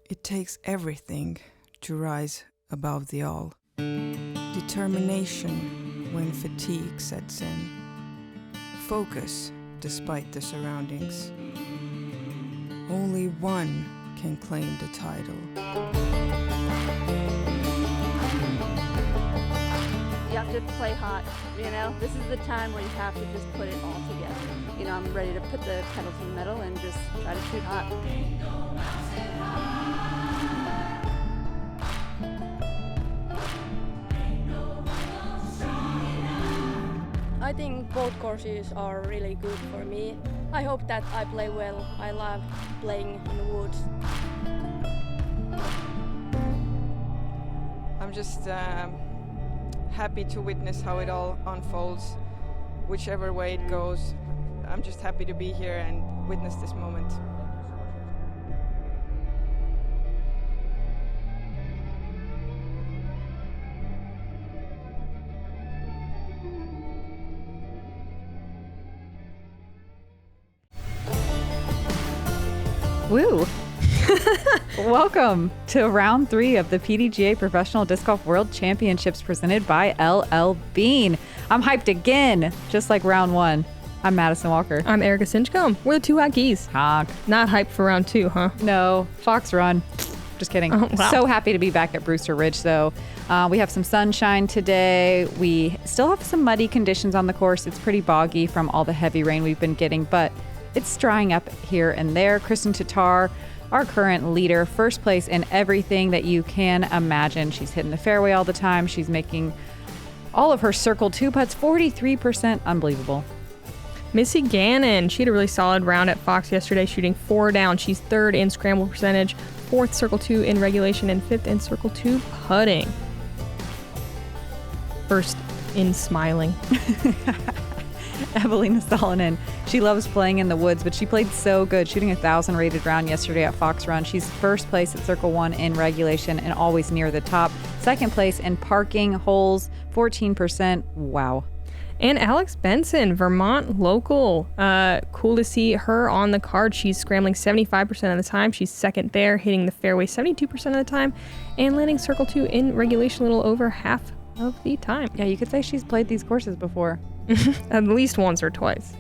It takes everything to rise above the all. Determination when fatigue sets in. Focus despite the surroundings. Only one can claim the title. You have to play hot, you know? This is the time where you have to just put it all together. You know, I'm ready to put the pedal to the metal and just try to shoot hot. I think both courses are really good for me. I hope that I play well. I love playing in the woods. I'm just happy to witness how it all unfolds, whichever way it goes. I'm just happy to be here and witness this moment. Woo! Welcome to round 3 of the PDGA Professional Disc Golf World Championships presented by LL Bean. I'm hyped again, just like round 1. I'm Madison Walker. I'm Erika Stinchcomb. We're the two hot geese. Honk. Not hyped for round 2, huh? No, Fox Run. Just kidding. Oh, wow. So happy to be back at Brewster Ridge, though. We have some sunshine today. We still have some muddy conditions on the course. It's pretty boggy from all the heavy rain we've been getting, but it's drying up here and there. Kristin Tattar, our current leader, first place in everything that you can imagine. She's hitting the fairway all the time. She's making all of her Circle 2 putts, 43%. Unbelievable. Missy Gannon, she had a really solid round at Fox yesterday, shooting 4 down. She's 3rd in scramble percentage, 4th Circle 2 in regulation, and 5th in Circle 2 putting. First in smiling. Eveliina Salonen. She loves playing in the woods, but she played so good, shooting 1,000 rated round yesterday at Fox Run. She's first place at Circle 1 in regulation and always near the top. Second place in parking holes, 14%. Wow. And Alex Benson, Vermont local. Cool to see her on the card. She's scrambling 75% of the time. She's second there, hitting the fairway 72% of the time, and landing Circle 2 in regulation a little over half of the time. Yeah, you could say she's played these courses before. At least once or twice.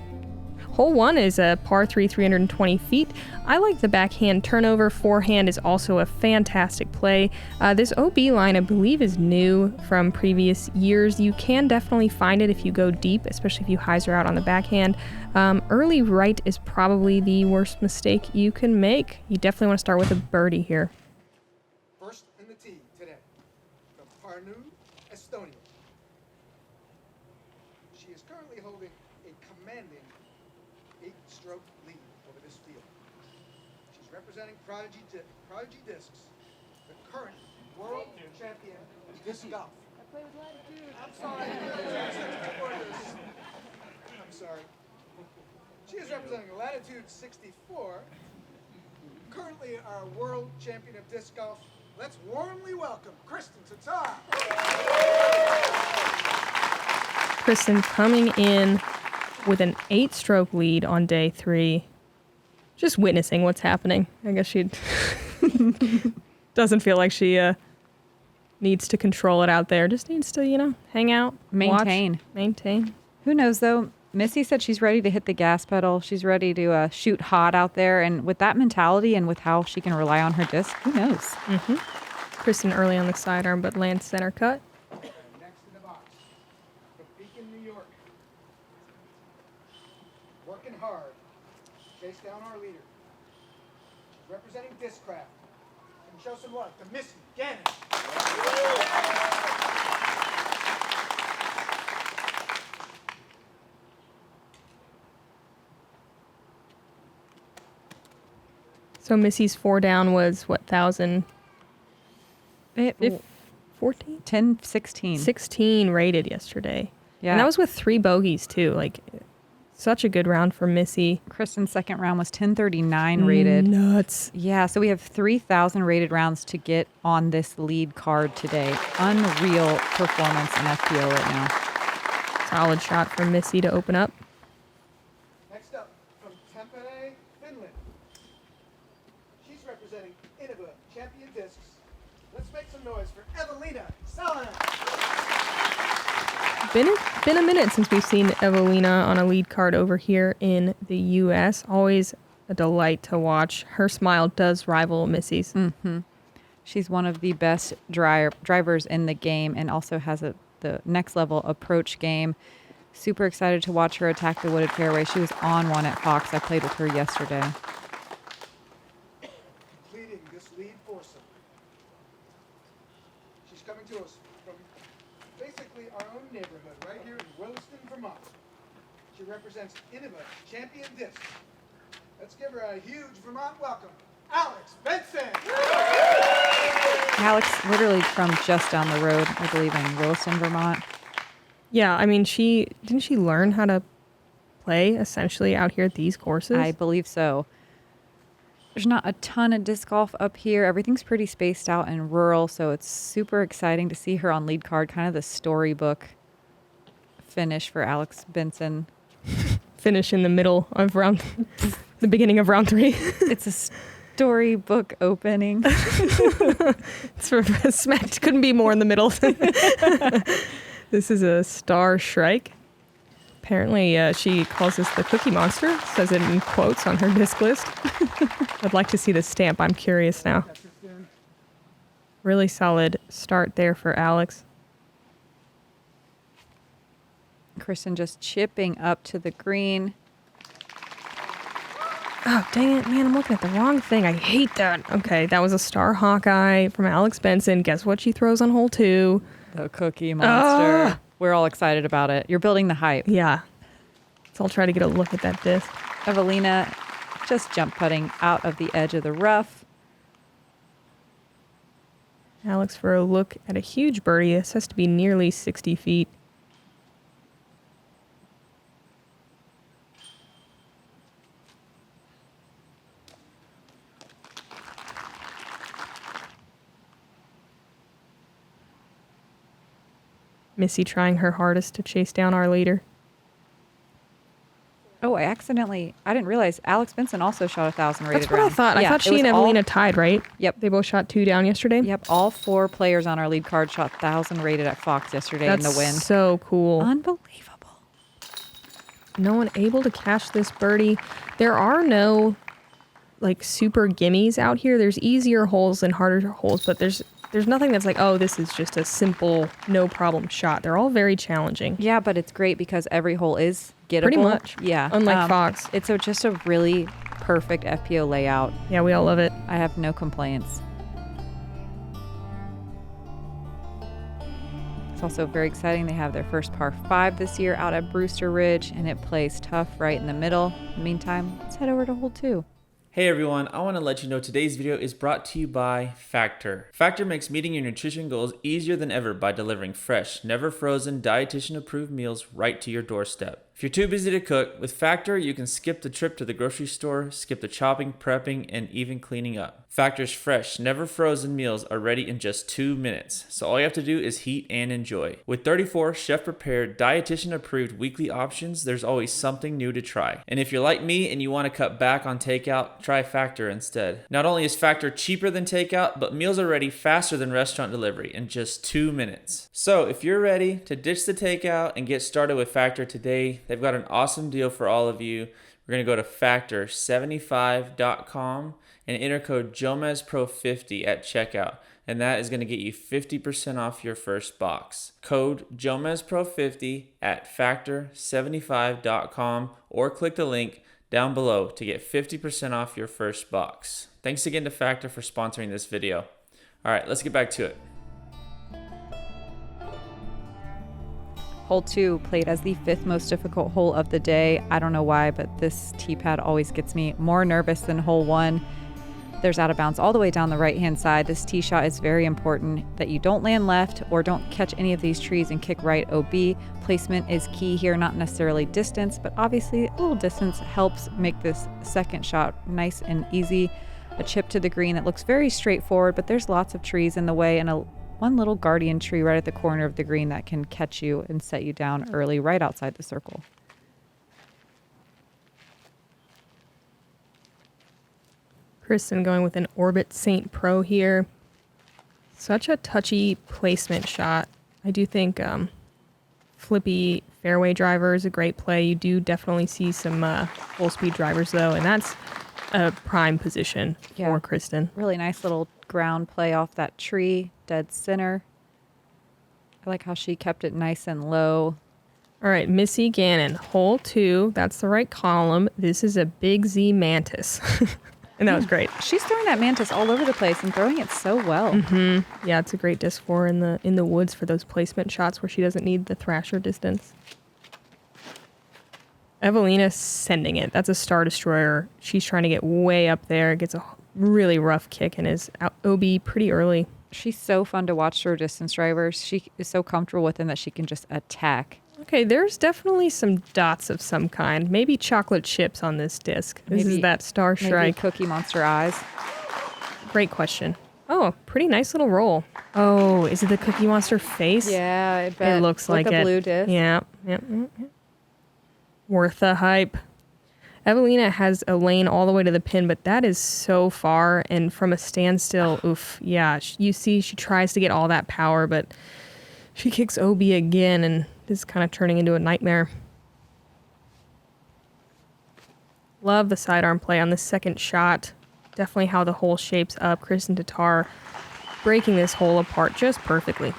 Hole 1 is a par 3, 320 feet. I like the backhand turnover. Forehand is also a fantastic play. This OB line, I believe, is new from previous years. You can definitely find it if you go deep, especially if you hyzer out on the backhand. Early right is probably the worst mistake you can make. You definitely want to start with a birdie here. First in the tee today from Parnu, Estonia. She is currently holding a commanding 8-stroke lead over this field. She's representing Prodigy Discs, the current world champion of disc golf. I play with latitude. I'm sorry. I'm sorry. She is representing Latitude 64, currently our world champion of disc golf. Let's warmly welcome Kristin Tattar. Kristin coming in with an 8-stroke lead on day 3. Just witnessing what's happening. I guess she doesn't feel like she needs to control it out there. Just needs to, hang out, Maintain. watch, maintain. Who knows, though? Missy said she's ready to hit the gas pedal. She's ready to shoot hot out there. And with that mentality and with how she can rely on her disc, who knows? Mm-hmm. Kristin early on the sidearm, but lands center cut. Next in the box, from Beacon, New York. Working hard. Chase down our leader. She's representing Discraft. And show some love to Missy Gannon. So Missy's 4 down was, 1,000? 14? 10, 16. 16 rated yesterday. Yeah. And that was with 3 bogeys, too. Like, such a good round for Missy. Kristin's second round was 1039 rated. Nuts. Yeah, so we have 3,000 rated rounds to get on this lead card today. Unreal performance in FPO right now. Solid shot for Missy to open up. Next up, from Tampere, Finland. She's representing Innova discs. Let's make some noise for Eveliina Salonen. Been a minute since we've seen Eveliina on a lead card over here in the U.S. Always a delight to watch. Her smile does rival Missy's. Mm-hmm. She's one of the best drivers in the game and also has the next level approach game. Super excited to watch her attack the wooded fairway. She was on one at Fox. I played with her yesterday. Completing this lead foursome. She's coming to us from basically our own neighborhood, right here in Williston, Vermont. She represents Innova Champion Discs. Let's give her a huge Vermont welcome, Alex Benson. Alex, literally from just down the road, I believe in Williston, Vermont. Yeah, I mean, didn't she learn how to play essentially out here at these courses? I believe so. There's not a ton of disc golf up here. Everything's pretty spaced out and rural, so it's super exciting to see her on lead card, kind of the storybook finish for Alex Benson. Finish in the middle of the beginning of round 3. It's a storybook opening. It's smacked. Couldn't be more in the middle. This is a star shrike. Apparently, she calls this the Cookie Monster. Says it in quotes on her disc list. I'd like to see the stamp. I'm curious now. Really solid start there for Alex. Kristin just chipping up to the green. Oh, dang it, man. I'm looking at the wrong thing. I hate that. Okay, that was a star Hawkeye from Alex Benson. Guess what she throws on hole 2? The Cookie Monster. We're all excited about it. You're building the hype. Yeah. So I'll try to get a look at that disc. Eveliina just jump putting out of the edge of the rough. Alex for a look at a huge birdie. This has to be nearly 60 feet. Missy trying her hardest to chase down our leader. Oh, I didn't realize Alex Benson also shot 1,000 rated That's what round. I thought. Yeah, I thought she and Eveliina tied, right? Yep. They both shot 2 down yesterday? Yep. All 4 players on our lead card shot 1,000 rated at Fox yesterday in the win. That's so cool. Unbelievable. No one able to catch this birdie. There are no super gimmies out here. There's easier holes and harder holes, but there's nothing that's like, oh, this is just a simple, no problem shot. They're all very challenging. Yeah, but it's great because every hole is gettable. Pretty much. Yeah. Unlike Fox. It's just a really perfect FPO layout. Yeah, we all love it. I have no complaints. It's also very exciting. They have their first par 5 this year out at Brewster Ridge, and it plays tough right in the middle. In the meantime, let's head over to hole 2. Hey everyone, I want to let you know today's video is brought to you by Factor. Factor makes meeting your nutrition goals easier than ever by delivering fresh, never frozen, dietitian approved meals right to your doorstep. If you're too busy to cook, with Factor you can skip the trip to the grocery store, skip the chopping, prepping, and even cleaning up. Factor's fresh, never frozen meals are ready in just 2 minutes, so all you have to do is heat and enjoy. With 34 chef-prepared, dietitian-approved weekly options, there's always something new to try. And if you're like me and you want to cut back on takeout, try Factor instead. Not only is Factor cheaper than takeout, but meals are ready faster than restaurant delivery in just 2 minutes. So if you're ready to ditch the takeout and get started with Factor today, they've got an awesome deal for all of you. We're going to go to factor75.com and enter code JomezPro50 at checkout, and that is going to get you 50% off your first box. Code JomezPro50 at factor75.com or click the link down below to get 50% off your first box. Thanks again to Factor for sponsoring this video. All right, let's get back to it. Hole 2 played as the 5th most difficult hole of the day. I don't know why, but this tee pad always gets me more nervous than hole 1. There's out of bounds all the way down the right-hand side. This tee shot is very important that you don't land left or don't catch any of these trees and kick right OB. Placement is key here, not necessarily distance, but obviously a little distance helps make this second shot nice and easy. A chip to the green that looks very straightforward, but there's lots of trees in the way and one little guardian tree right at the corner of the green that can catch you and set you down early right outside the circle. Kristin going with an Orbit St. Pro here. Such a touchy placement shot. I do think flippy fairway driver is a great play. You do definitely see some full speed drivers though, and that's a prime position for Kristin. Really nice little ground play off that tree, dead center. I like how she kept it nice and low. All right, Missy Gannon, hole 2. That's the right column. This is a big Z mantis. And that was great. She's throwing that mantis all over the place and throwing it so well. Mm-hmm. Yeah, it's a great disc for her in the woods for those placement shots where she doesn't need the thrasher distance. Eveliina sending it. That's a star destroyer. She's trying to get way up there. Gets a really rough kick and is out OB pretty early. She's so fun to watch through distance drivers. She is so comfortable with them that she can just attack. Okay, there's definitely some dots of some kind. Maybe chocolate chips on this disc. This is that Star Strike. Maybe Cookie Monster eyes. Great question. Oh, pretty nice little roll. Oh, is it the Cookie Monster face? Yeah, I bet. It looks like a it. blue disc. Yeah. Worth the hype. Eveliina has a lane all the way to the pin, but that is so far. And from a standstill, oof, yeah. You see she tries to get all that power, but she kicks OB again, and this is kind of turning into a nightmare. Love the sidearm play on the second shot. Definitely how the hole shapes up. Kristin Tattar breaking this hole apart just perfectly.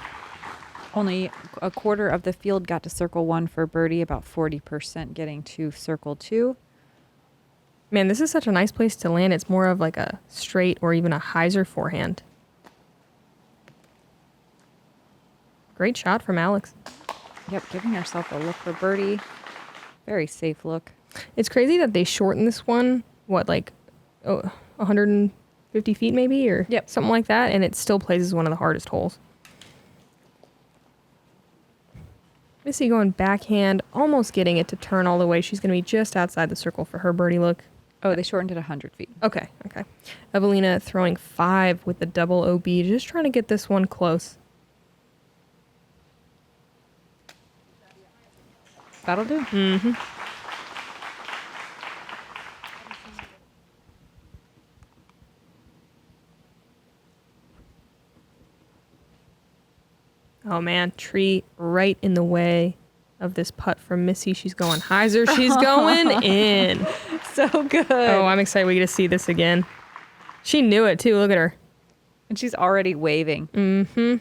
Only a quarter of the field got to circle 1 for birdie, about 40% getting to circle 2. Man, this is such a nice place to land. It's more of like a straight or even a hyzer forehand. Great shot from Alex. Yep, giving herself a look for birdie. Very safe look. It's crazy that they shortened this one, 150 feet maybe, or something like that, and it still plays as one of the hardest holes. Missy going backhand, almost getting it to turn all the way. She's going to be just outside the circle for her birdie look. Oh, they shortened it 100 feet. Okay. Eveliina throwing 5 with the double OB, just trying to get this one close. That'll do. Mm-hmm. Oh man, tree right in the way of this putt from Missy. She's going hyzer. She's going in. So good. Oh, I'm excited we get to see this again. She knew it too. Look at her. And she's already waving. Mm-hmm.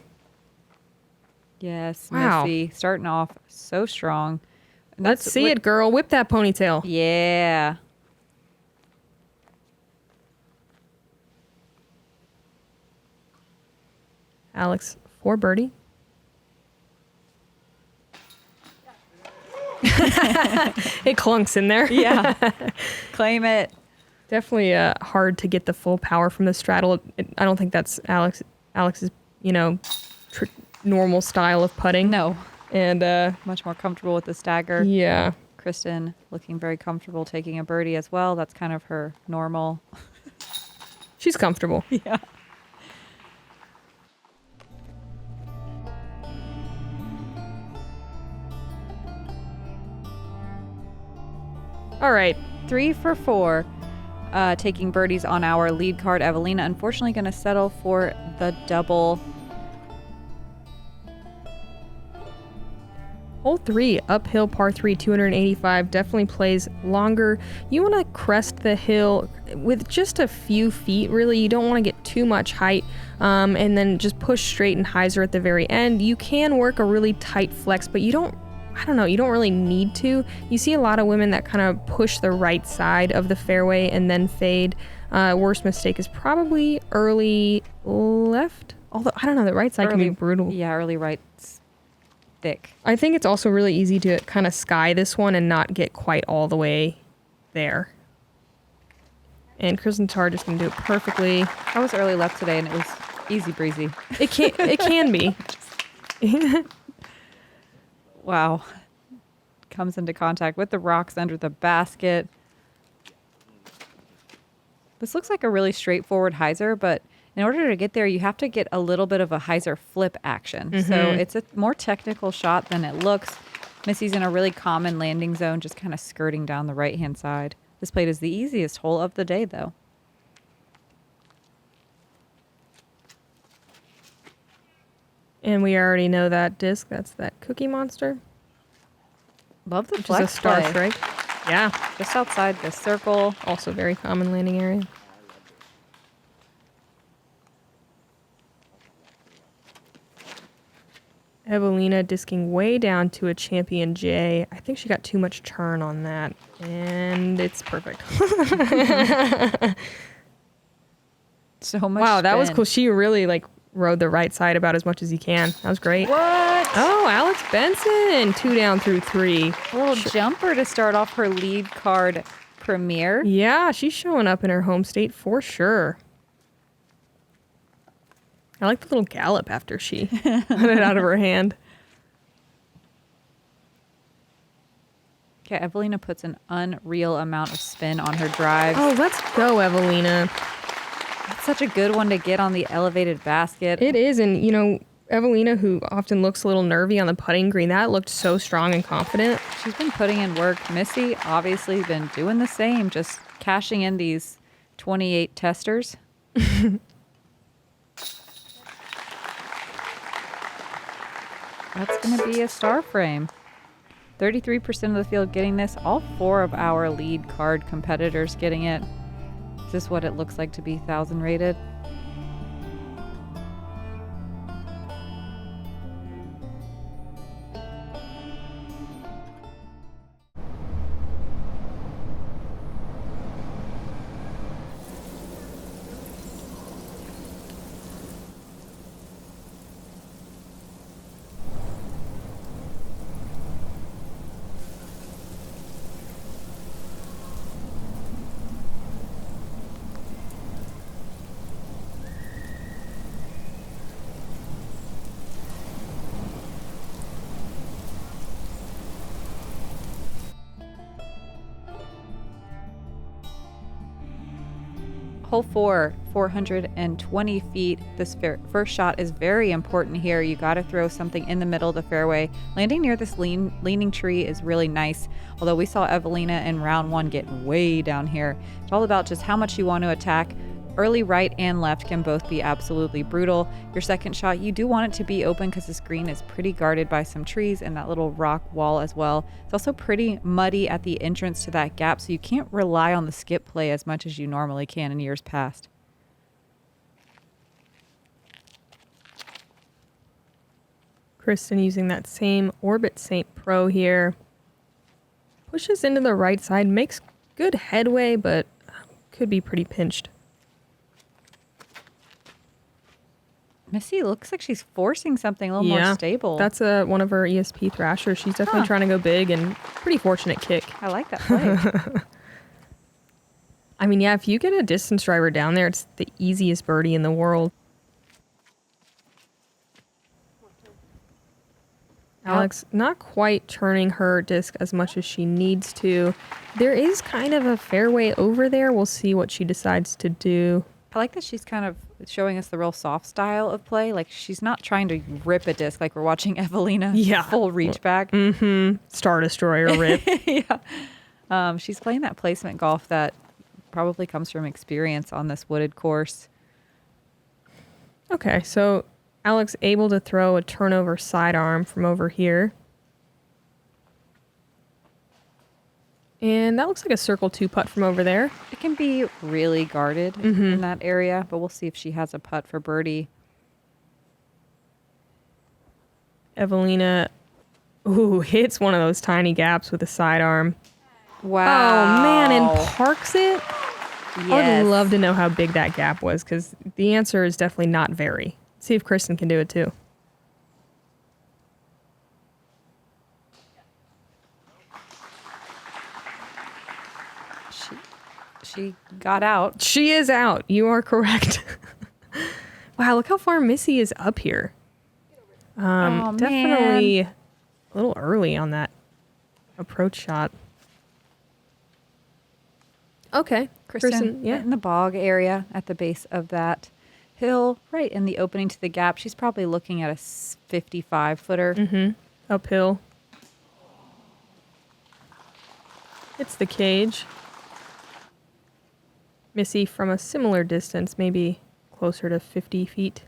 Yes, wow. Missy starting off so strong. Let's see it, girl. Whip that ponytail. Yeah. Alex for birdie. It clunks in there. Yeah. Claim it. Definitely hard to get the full power from the straddle. I don't think that's Alex's, normal style of putting. No. And much more comfortable with the stagger. Yeah. Kristin looking very comfortable taking a birdie as well. That's kind of her normal. She's comfortable. Yeah. All right. 3 for 4. Taking birdies on our lead card. Eveliina unfortunately going to settle for the double. Hole 3, uphill par 3, 285, definitely plays longer. You want to crest the hill with just a few feet, really. You don't want to get too much height, and then just push straight and hyzer at the very end. You can work a really tight flex, but you don't really need to. You see a lot of women that kind of push the right side of the fairway and then fade. Worst mistake is probably early left. Although, I don't know, the right side can be brutal. Yeah, early right's thick. I think it's also really easy to kind of sky this one and not get quite all the way there. And Kristin Tattar just going to do it perfectly. I was early left today and it was easy breezy. It can be. Wow. Comes into contact with the rocks under the basket. This looks like a really straightforward hyzer, but in order to get there, you have to get a little bit of a hyzer flip action. Mm-hmm. So it's a more technical shot than it looks. Missy's in a really common landing zone, just kind of skirting down the right-hand side. This played is the easiest hole of the day, though. And we already know that disc. That's that Cookie Monster. Love the Which flex is a Star play. Strike. Yeah. Just outside the circle. Also very common landing area. Eveliina disking way down to a champion J. I think she got too much turn on that. And it's perfect. So much Wow, that was spin. cool. She really like rode the right side about as much as you can. That was great. What? Oh, Alex Benson. 2 down through 3. A little jumper to start off her lead card premiere. Yeah, she's showing up in her home state for sure. I like the little gallop after she put it out of her hand. Okay, Eveliina puts an unreal amount of spin on her drive. Oh, let's go, Eveliina. That's such a good one to get on the elevated basket. It is, and you know, Eveliina, who often looks a little nervy on the putting green, that looked so strong and confident. She's been putting in work. Missy obviously been doing the same, just cashing in these 28 testers. That's going to be a star frame. 33% of the field getting this. All 4 of our lead card competitors getting it. Is this what it looks like to be 1,000 rated? Hole 4, 420 feet. This first shot is very important here. You got to throw something in the middle of the fairway. Landing near this leaning tree is really nice. Although we saw Eveliina in round 1 get way down here. It's all about just how much you want to attack. Early right and left can both be absolutely brutal. Your second shot, you do want it to be open because this green is pretty guarded by some trees and that little rock wall as well. It's also pretty muddy at the entrance to that gap, so you can't rely on the skip play as much as you normally can in years past. Kristin using that same Orbit St. Pro here. Pushes into the right side, makes good headway, but could be pretty pinched. Missy looks like she's forcing something a little more stable. That's one of her ESP thrashers. She's definitely trying to go big and pretty fortunate kick. I like that play. I mean, yeah, if you get a distance driver down there, it's the easiest birdie in the world. Alex not quite turning her disc as much as she needs to. There is kind of a fairway over there. We'll see what she decides to do. I like that she's kind of showing us the real soft style of play. Like, she's not trying to rip a disc like we're watching Eveliina full reach back. Mm-hmm. Star Destroyer rip. Yeah. She's playing that placement golf that probably comes from experience on this wooded course. Okay, so Alex able to throw a turnover sidearm from over here. And that looks like a circle 2 putt from over there. It can be really guarded in that area, but we'll see if she has a putt for birdie. Eveliina, hits one of those tiny gaps with a sidearm. Wow. Oh, man, and parks it? Yes. I would love to know how big that gap was, because the answer is definitely not very. See if Kristin can do it, too. She got out. She is out. You are correct. Wow, look how far Missy is up here. Definitely a little early on that approach shot. Okay, Kristin, yeah. in the bog area at the base of that hill, right in the opening to the gap. She's probably looking at a 55-footer. Uphill. It's the cage. Missy from a similar distance, maybe closer to 50 feet.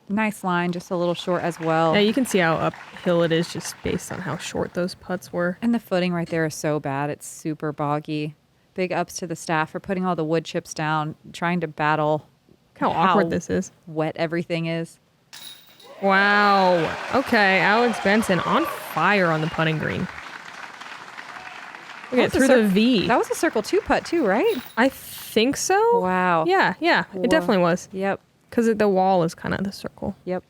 Nice line, just a little short as well. Yeah, you can see how uphill it is just based on how short those putts were. And the footing right there is so bad. It's super boggy. Big ups to the staff for putting all the wood chips down, trying to battle How awkward this is. Wet everything is. Wow. Okay, Alex Benson on fire on the putting green. Look at it through the V. That was a circle 2 putt too, right? I think so. Wow. Yeah, it definitely was. Yep. Because the wall is kind of the circle. Yep.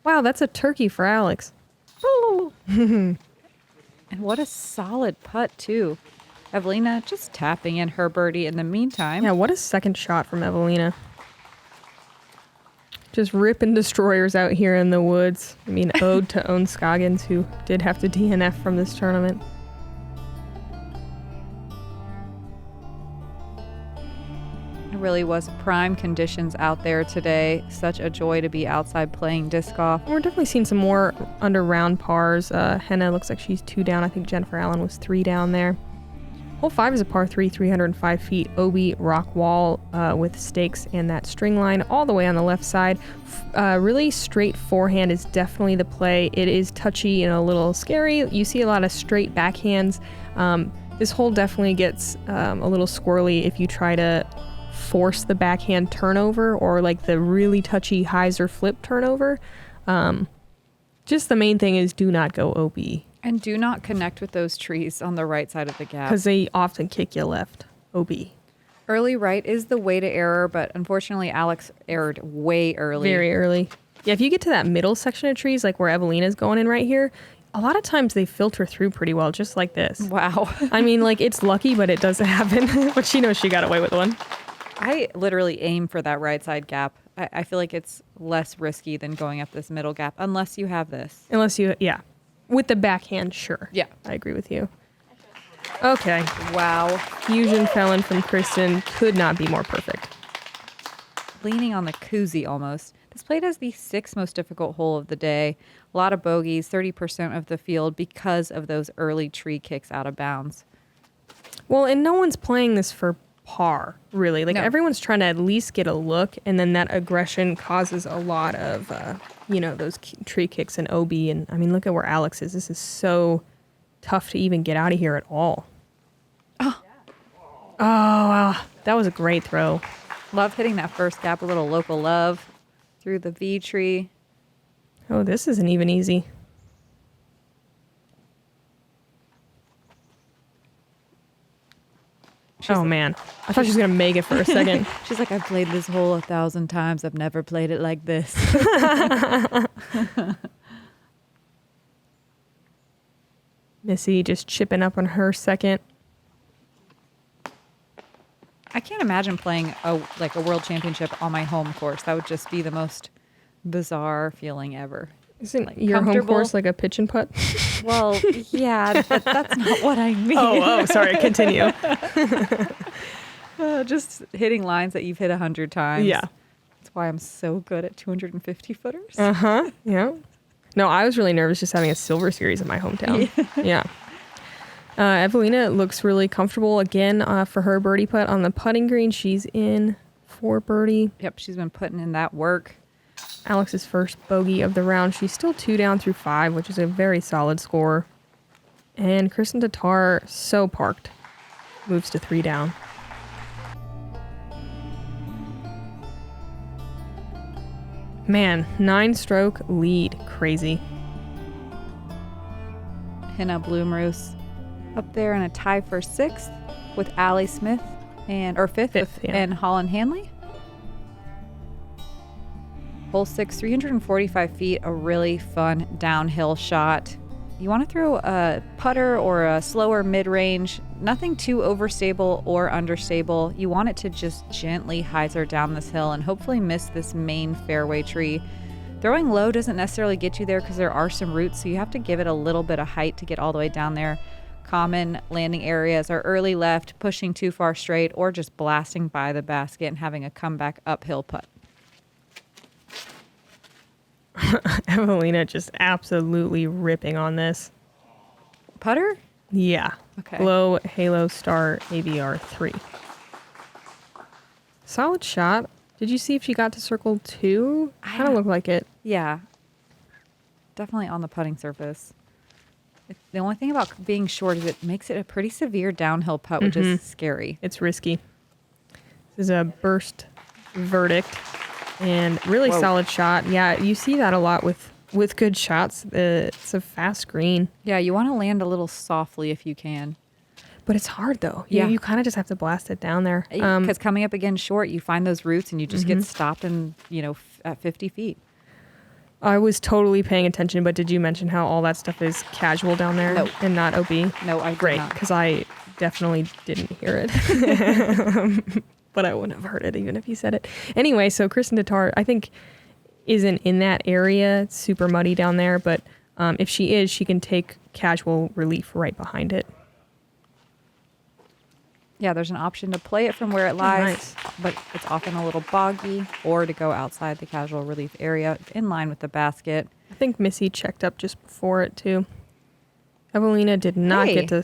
Wow, that's a turkey for Alex. And what a solid putt too. Eveliina just tapping in her birdie in the meantime. Yeah, what a second shot from Eveliina. Just ripping destroyers out here in the woods. I mean, ode to Owen Scoggins, who did have to DNF from this tournament. It really was prime conditions out there today. Such a joy to be outside playing disc golf. We're definitely seeing some more under round pars. Henna looks like she's 2 down. I think Jennifer Allen was 3 down there. Hole 5 is a par 3, 305 feet, OB rock wall with stakes and that string line all the way on the left side. Really straight forehand is definitely the play. It is touchy and a little scary. You see a lot of straight backhands. This hole definitely gets a little squirrely if you try to force the backhand turnover or like the really touchy hyzer flip turnover. Just the main thing is do not go OB. And do not connect with those trees on the right side of the gap. Because they often kick you left. OB. Early right is the way to error, but unfortunately Alex erred way early. Very early. Yeah, if you get to that middle section of trees, like where Eveliina's going in right here, a lot of times they filter through pretty well, just like this. Wow. I mean, like, it's lucky, but it does happen. But she knows she got away with one. I literally aim for that right side gap. I feel like it's less risky than going up this middle gap, unless you have this. Unless you, yeah. With the backhand, sure. Yeah. I agree with you. Okay. Wow. Fusion Felon from Kristin could not be more perfect. Leaning on the koozie almost. This played as the 6th most difficult hole of the day. A lot of bogeys, 30% of the field because of those early tree kicks out of bounds. Well, and no one's playing this for par, really. Like, No. everyone's trying to at least get a look, and then that aggression causes a lot of, those tree kicks and OB. And, I mean, look at where Alex is. This is so tough to even get out of here at all. Oh, wow. That was a great throw. Love hitting that first gap, a little local love through the V tree. Oh, this isn't even easy. Oh, man. I thought she was going to make it for a second. She's like, I've played this hole 1,000 times. I've never played it like this. Missy just chipping up on her second. I can't imagine playing a world championship on my home course. That would just be the most bizarre feeling ever. Isn't Like, your home comfortable? course like a pitch and putt? Well, yeah, but that's not what I mean. Oh, sorry. Continue. Just hitting lines that you've hit 100 times. Yeah. That's why I'm so good at 250 footers. Uh-huh. Yeah. No, I was really nervous just having a silver series in my hometown. Yeah. Eveliina looks really comfortable again for her birdie putt on the putting green. She's in for birdie. Yep, she's been putting in that work. Alex's first bogey of the round. She's still 2 down through 5, which is a very solid score. And Kristin Tattar, so parked, moves to 3 down. Man, 9-stroke lead. Crazy. Henna Bloomroos up there in a tie for 6th with Allie Smith or 5th yeah. and Holland Hanley. Hole 6, 345 feet, a really fun downhill shot. You want to throw a putter or a slower mid-range, nothing too overstable or understable. You want it to just gently hyzer down this hill and hopefully miss this main fairway tree. Throwing low doesn't necessarily get you there because there are some roots, so you have to give it a little bit of height to get all the way down there. Common landing areas are early left, pushing too far straight, or just blasting by the basket and having a comeback uphill putt. Eveliina just absolutely ripping on this. Putter? Yeah. Okay. Glow Halo Star AVR 3. Solid shot. Did you see if she got to circle 2? Kind of looked like it. Yeah. Definitely on the putting surface. The only thing about being short is it makes it a pretty severe downhill putt, which is scary. It's risky. This is a burst verdict and really solid shot. Yeah, you see that a lot with good shots. It's a fast green. Yeah, you want to land a little softly if you can. But it's hard, though. Yeah. You kind of just have to blast it down there. Because coming up again short, you find those roots and you just get stopped in, at 50 feet. I was totally paying attention, but did you mention how all that stuff is casual down there and not OB? No, I did Great, not. because I definitely didn't hear it. But I wouldn't have heard it even if you said it. Anyway, so Kristin Tattar, I think, isn't in that area. It's super muddy down there, but if she is, she can take casual relief right behind it. Yeah, there's an option to play it from where it lies, nice. but it's often a little boggy, or to go outside the casual relief area in line with the basket. I think Missy checked up just before it, too. Eveliina did not get to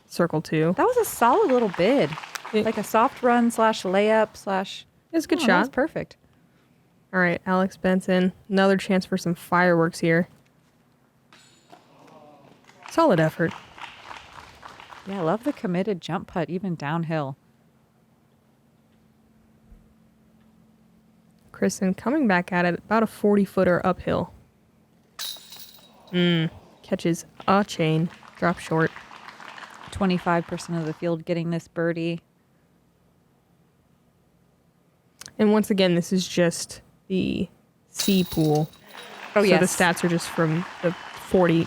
circle 2. That was a solid little bid. Like a soft run / layup / It was a good shot. That was perfect. All right, Alex Benson. Another chance for some fireworks here. Solid effort. Yeah, I love the committed jump putt, even downhill. Kristin coming back at it about a 40-footer uphill. Catches a chain. Drop short. 25% of the field getting this birdie. And once again, this is just the C pool. Oh, so yes. the stats are just from the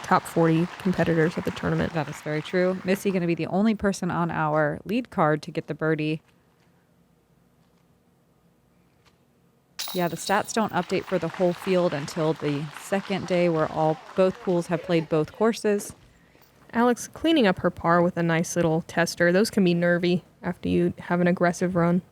top 40 competitors of the tournament. That is very true. Missy going to be the only person on our lead card to get the birdie. Yeah, the stats don't update for the whole field until the second day where both pools have played both courses. Alex cleaning up her par with a nice little tester. Those can be nervy after you have an aggressive run.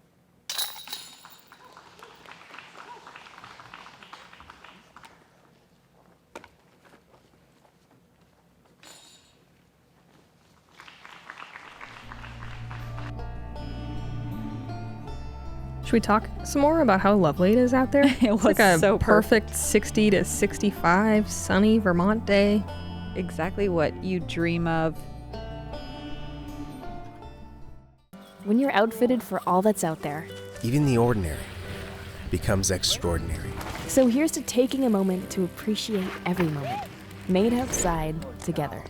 Should we talk some more about how lovely it is out there? It's like a so perfect 60 to 65 sunny Vermont day. Exactly what you dream of. When you're outfitted for all that's out there. Even the ordinary becomes extraordinary. So here's to taking a moment to appreciate every moment. Made outside together.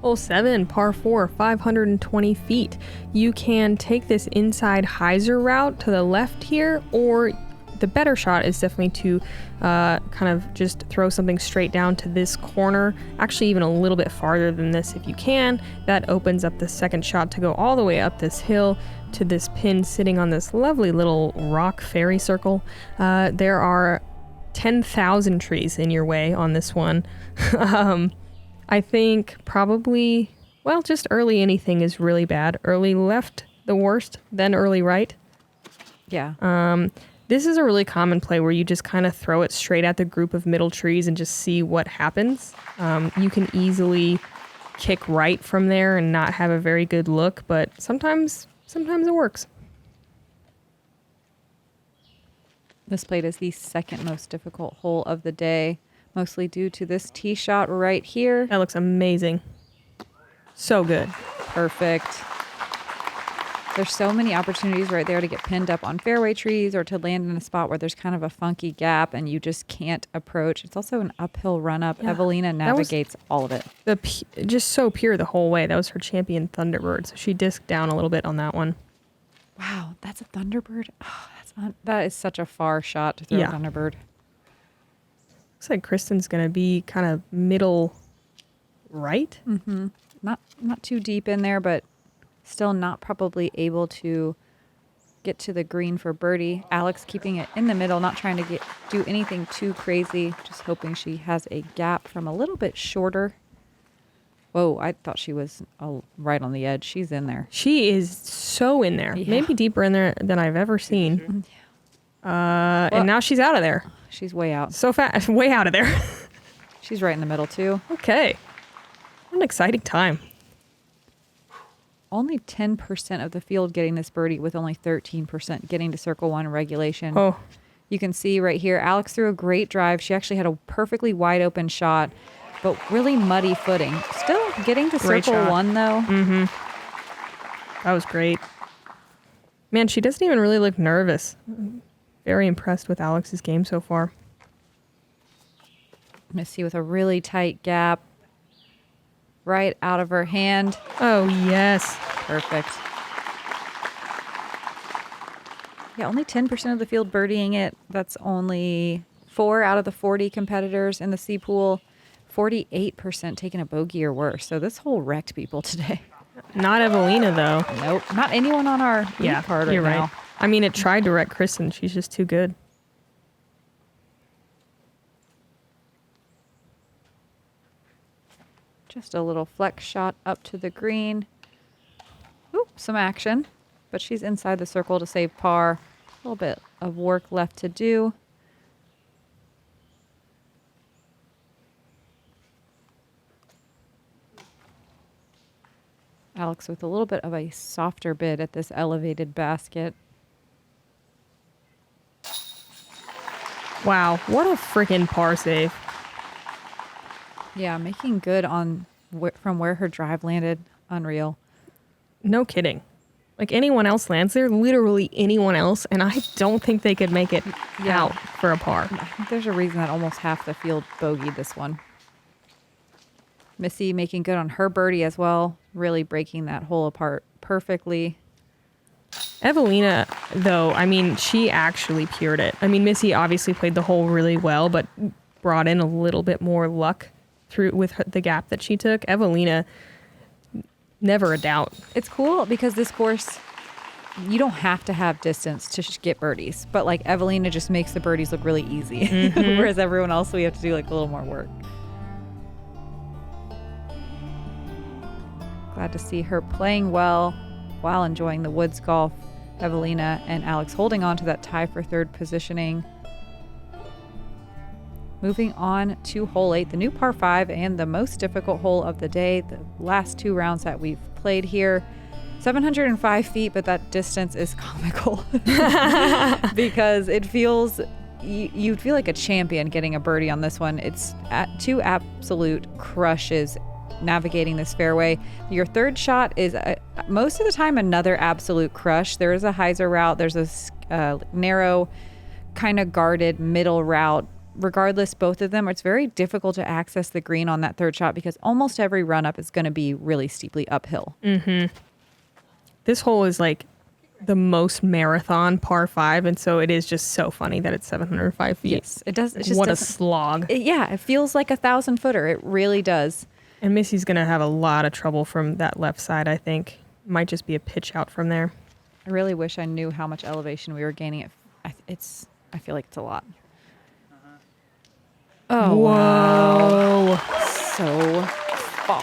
Hole 7, par 4, 520 feet. You can take this inside hyzer route to the left here, or the better shot is definitely to kind of just throw something straight down to this corner, actually even a little bit farther than this if you can. That opens up the second shot to go all the way up this hill to this pin sitting on this lovely little rock fairy circle. There are 10,000 trees in your way on this one. I think probably, well, just early anything is really bad. Early left, the worst, then early right. Yeah. This is a really common play where you just kind of throw it straight at the group of middle trees and just see what happens. You can easily kick right from there and not have a very good look, but sometimes it works. This played is the second most difficult hole of the day, mostly due to this tee shot right here. That looks amazing. So good. Perfect. There's so many opportunities right there to get pinned up on fairway trees or to land in a spot where there's kind of a funky gap and you just can't approach. It's also an uphill run up. Yeah. Eveliina navigates all of it. Just so pure the whole way. That was her champion Thunderbird. So she disked down a little bit on that one. Wow, that's a Thunderbird. Oh, that is such a far shot to throw a Thunderbird. Looks like Kristin's going to be kind of middle right. Mm-hmm. Not too deep in there, but still not probably able to get to the green for birdie. Alex keeping it in the middle, not trying to do anything too crazy, just hoping she has a gap from a little bit shorter. Whoa, I thought she was right on the edge. She's in there. She is so in there. Yeah. Maybe deeper in there than I've ever seen. And now she's out of there. She's way out. So fast. Way out of there. She's right in the middle, too. Okay. What an exciting time. Only 10% of the field getting this birdie with only 13% getting to circle one in regulation. Oh. You can see right here, Alex threw a great drive. She actually had a perfectly wide open shot, but really muddy footing. Still getting to Great circle shot. one, though. Mm-hmm. That was great. Man, she doesn't even really look nervous. Very impressed with Alex's game so far. Missy with a really tight gap. Right out of her hand. Oh, yes. Perfect. Yeah, only 10% of the field birdieing it. That's only 4 out of the 40 competitors in the C pool. 48% taking a bogey or worse. So this whole wrecked people today. Not Eveliina, though. Nope. Not anyone on our lead card right you're now. right. I mean, it tried to wreck Kristin. She's just too good. Just a little flex shot up to the green. Oop, some action. But she's inside the circle to save par. A little bit of work left to do. Alex with a little bit of a softer bid at this elevated basket. Wow, what a freaking par save. Yeah, making good on from where her drive landed. Unreal. No kidding. Like anyone else lands there, literally anyone else, and I don't think they could make it out for a par. I think there's a reason that almost half the field bogeyed this one. Missy making good on her birdie as well, really breaking that hole apart perfectly. Eveliina, though, I mean, she actually pured it. I mean, Missy obviously played the hole really well, but brought in a little bit more luck through with the gap that she took. Eveliina, never a doubt. It's cool because this course, you don't have to have distance to get birdies, but like Eveliina just makes the birdies look really easy, whereas everyone else we have to do like a little more work. Glad to see her playing well while enjoying the woods golf. Eveliina and Alex holding on to that tie for third positioning. Moving on to hole 8, the new par 5 and the most difficult hole of the day. The last 2 rounds that we've played here. 705 feet, but that distance is comical because it feels, you'd feel like a champion getting a birdie on this one. It's at 2 absolute crushes navigating this fairway. Your third shot is most of the time another absolute crush. There is a hyzer route. There's a narrow, kind of guarded middle route. Regardless, both of them, it's very difficult to access the green on that third shot because almost every run up is going to be really steeply uphill. Mm-hmm. This hole is like the most marathon par 5, and so it is just so funny that it's 705 feet. Yes, it does. It just what a slog. It feels like 1,000-footer. It really does. And Missy's going to have a lot of trouble from that left side, I think. Might just be a pitch out from there. I really wish I knew how much elevation we were gaining. I feel like it's a lot. Oh, whoa. Wow. So far.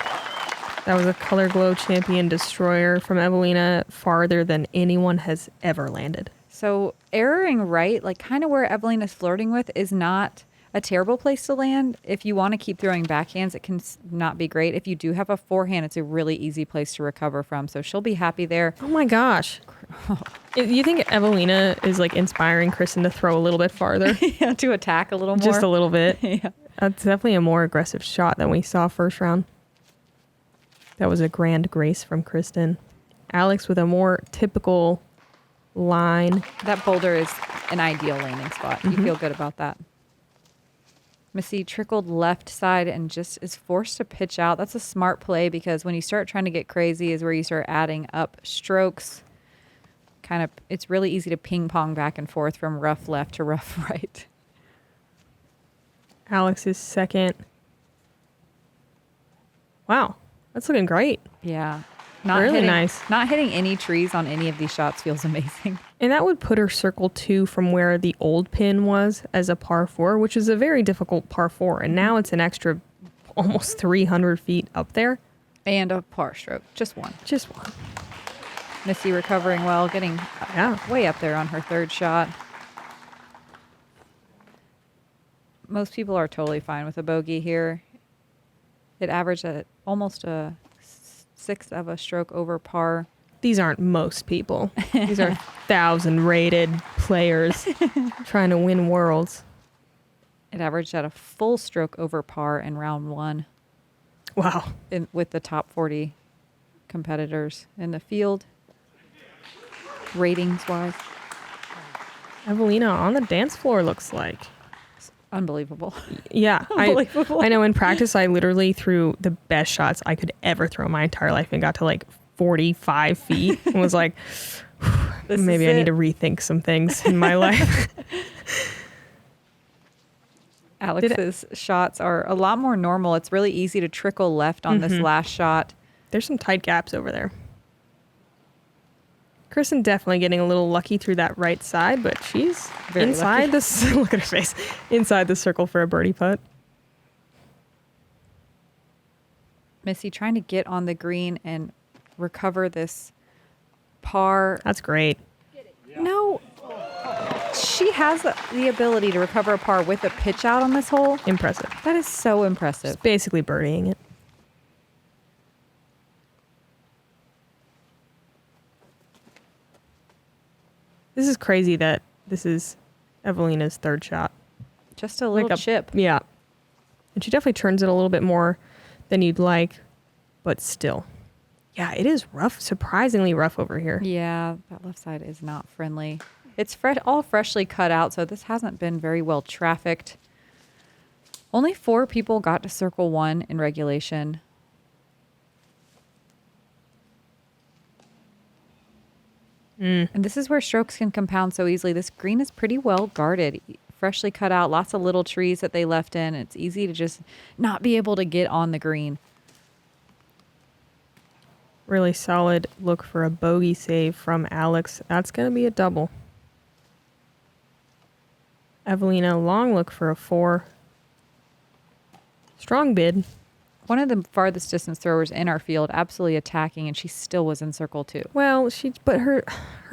That was a Color Glow Champion Destroyer from Eveliina, farther than anyone has ever landed. So erroring right, like kind of where Eveliina's flirting with, is not a terrible place to land. If you want to keep throwing backhands, it can not be great. If you do have a forehand, it's a really easy place to recover from. So she'll be happy there. Oh my gosh. You think Eveliina is like inspiring Kristin to throw a little bit farther? Yeah, to attack a little more. Just a little bit. Yeah. That's definitely a more aggressive shot than we saw first round. That was a grand grace from Kristin. Alex with a more typical line. That boulder is an ideal landing spot. You feel good about that. Missy trickled left side and just is forced to pitch out. That's a smart play because when you start trying to get crazy is where you start adding up strokes. It's really easy to ping pong back and forth from rough left to rough right. Alex's second. Wow, that's looking great. Yeah. Really nice. Not hitting any trees on any of these shots feels amazing. And that would put her circle 2 from where the old pin was as a par 4, which is a very difficult par 4. And now it's an extra almost 300 feet up there. And a par stroke. Just one. Just one. Missy recovering well, getting way up there on her third shot. Most people are totally fine with a bogey here. It averaged at almost a sixth of a stroke over par. These aren't most people. These are 1,000-rated players trying to win worlds. It averaged at a full stroke over par in round 1. Wow. With the top 40 competitors in the field, ratings-wise. Eveliina on the dance floor looks like. It's unbelievable. Yeah. Unbelievable. I know in practice I literally threw the best shots I could ever throw in my entire life and got to like 45 feet and was like, maybe I need to rethink some things in my life. Alex's shots are a lot more normal. It's really easy to trickle left on this last shot. There's some tight gaps over there. Kristin definitely getting a little lucky through that right side, but she's Very inside lucky. this. Look at her face. Inside the circle for a birdie putt. Missy trying to get on the green and recover this par. That's great. No, she has the ability to recover a par with a pitch out on this hole. Impressive. That is so impressive. It's basically birdieing it. This is crazy that this is Eveliina's third shot. Just a little chip. Yeah. And she definitely turns it a little bit more than you'd like, but still. Yeah, it is rough, surprisingly rough over here. Yeah, that left side is not friendly. It's all freshly cut out, so this hasn't been very well trafficked. Only 4 people got to circle 1 in regulation. And this is where strokes can compound so easily. This green is pretty well guarded, freshly cut out, lots of little trees that they left in. It's easy to just not be able to get on the green. Really solid look for a bogey save from Alex. That's going to be a double. Eveliina, long look for a 4. Strong bid. One of the farthest distance throwers in our field, absolutely attacking, and she still was in circle 2. Well, but her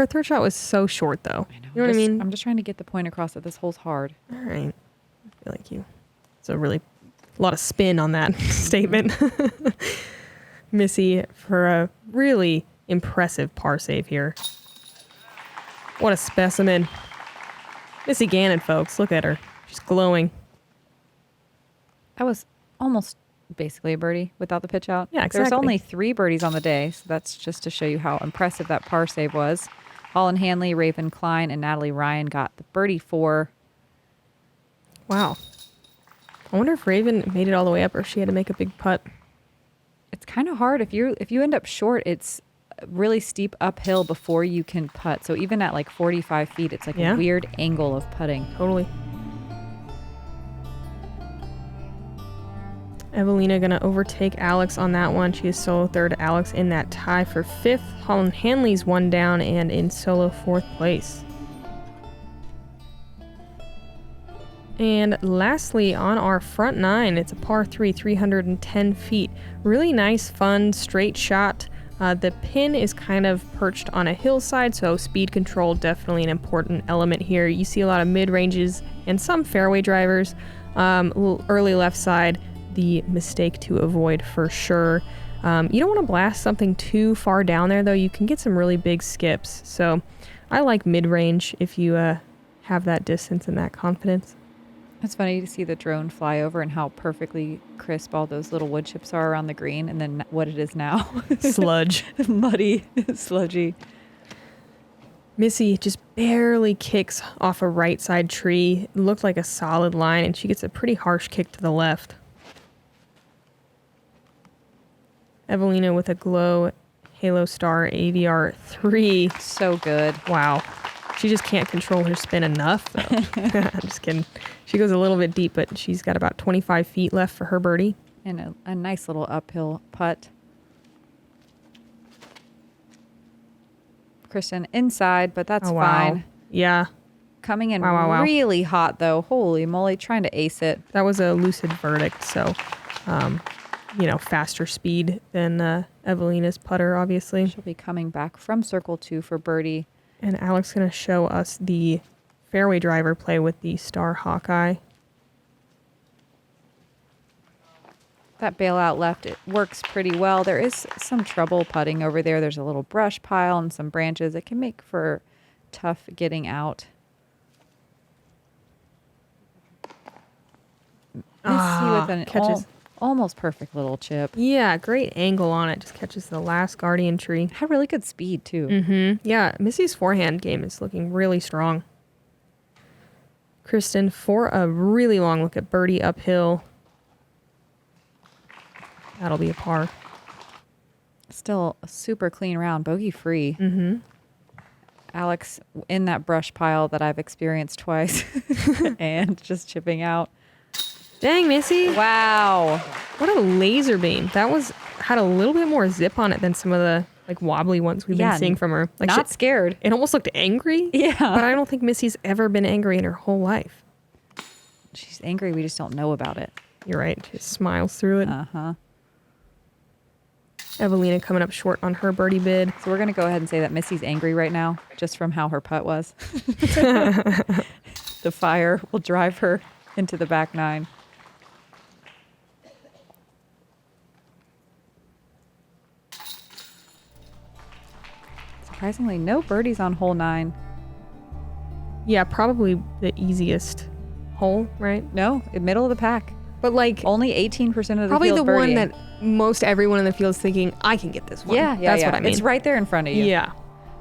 third shot was so short, though. I know. You know what I mean? I'm just trying to get the point across that this hole's hard. All right. I feel like it's a lot of spin on that statement. Missy for a really impressive par save here. What a specimen. Missy Gannon, folks. Look at her. She's glowing. That was almost basically a birdie without the pitch out. Yeah, exactly. There's only 3 birdies on the day, so that's just to show you how impressive that par save was. Holland Hanley, Raven Klein, and Natalie Ryan got the birdie 4. Wow. I wonder if Raven made it all the way up or if she had to make a big putt. It's kind of hard. If you end up short, it's really steep uphill before you can putt. So even at like 45 feet, it's like a weird angle of putting. Totally. Eveliina going to overtake Alex on that one. She is solo third. Alex in that tie for 5th. Holland Hanley's 1 down and in solo 4th place. And lastly, on our front 9, it's a par 3, 310 feet. Really nice, fun, straight shot. The pin is kind of perched on a hillside, so speed control definitely an important element here. You see a lot of mid-ranges and some fairway drivers. Early left side, the mistake to avoid for sure. You don't want to blast something too far down there, though. You can get some really big skips. So I like mid-range if you have that distance and that confidence. It's funny to see the drone fly over and how perfectly crisp all those little wood chips are around the green, and then what it is now. Sludge. Muddy, sludgy. Missy just barely kicks off a right side tree. It looked like a solid line, and she gets a pretty harsh kick to the left. Eveliina with a glow Halo Star AVR 3. So good. Wow. She just can't control her spin enough, though. I'm just kidding. She goes a little bit deep, but she's got about 25 feet left for her birdie. And a nice little uphill putt. Kristin inside, but that's fine. Yeah. Coming in really hot, though. Holy moly, trying to ace it. That was a lucid verdict, so, faster speed than Eveliina's putter, obviously. She'll be coming back from circle 2 for birdie. And Alex going to show us the fairway driver play with the Star Hawkeye. That bailout left, it works pretty well. There is some trouble putting over there. There's a little brush pile and some branches. It can make for tough getting out. Missy with an catches. almost perfect little chip. Yeah, great angle on it. Just catches the last guardian tree. Had really good speed, too. Mm-hmm. Yeah, Missy's forehand game is looking really strong. Kristin for a really long look at birdie uphill. That'll be a par. Still a super clean round, bogey free. Mm-hmm. Alex in that brush pile that I've experienced twice and just chipping out. Dang, Missy. Wow. What a laser beam. That had a little bit more zip on it than some of the like wobbly ones we've been seeing from her. Like not scared. It almost looked angry. Yeah. But I don't think Missy's ever been angry in her whole life. She's angry. We just don't know about it. You're right. She smiles through it. Uh-huh. Eveliina coming up short on her birdie bid. So we're going to go ahead and say that Missy's angry right now, just from how her putt was. The fire will drive her into the back nine. Surprisingly, no birdies on hole 9. Yeah, probably the easiest hole, right? No, in middle of the pack. But like only 18% of the probably field the birdieing. one that most everyone in the field is thinking, I can get this one. Yeah, That's what I mean. It's right there in front of you. Yeah.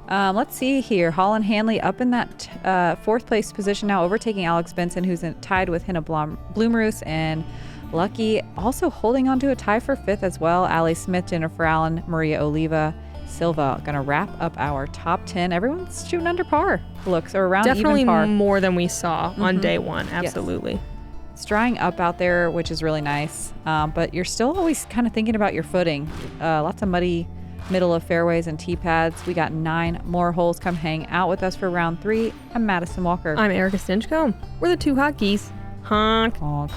Let's see here. Holland Hanley up in that fourth place position now, overtaking Alex Benson, who's tied with Hannah Blumroos, and Lucky also holding on to a tie for fifth as well. Allie Smith, Jennifer Allen, Maria Oliva, Silva. Going to wrap up our top 10. Everyone's shooting under par. Looks or around definitely even par. More than we saw on day one. Absolutely. Yes. It's drying up out there, which is really nice. But you're still always kind of thinking about your footing. Lots of muddy middle of fairways and tee pads. We got 9 more holes. Come hang out with us for round 3. I'm Madison Walker. I'm Erika Stinchcomb. We're the two hot geese. Honk. Honk.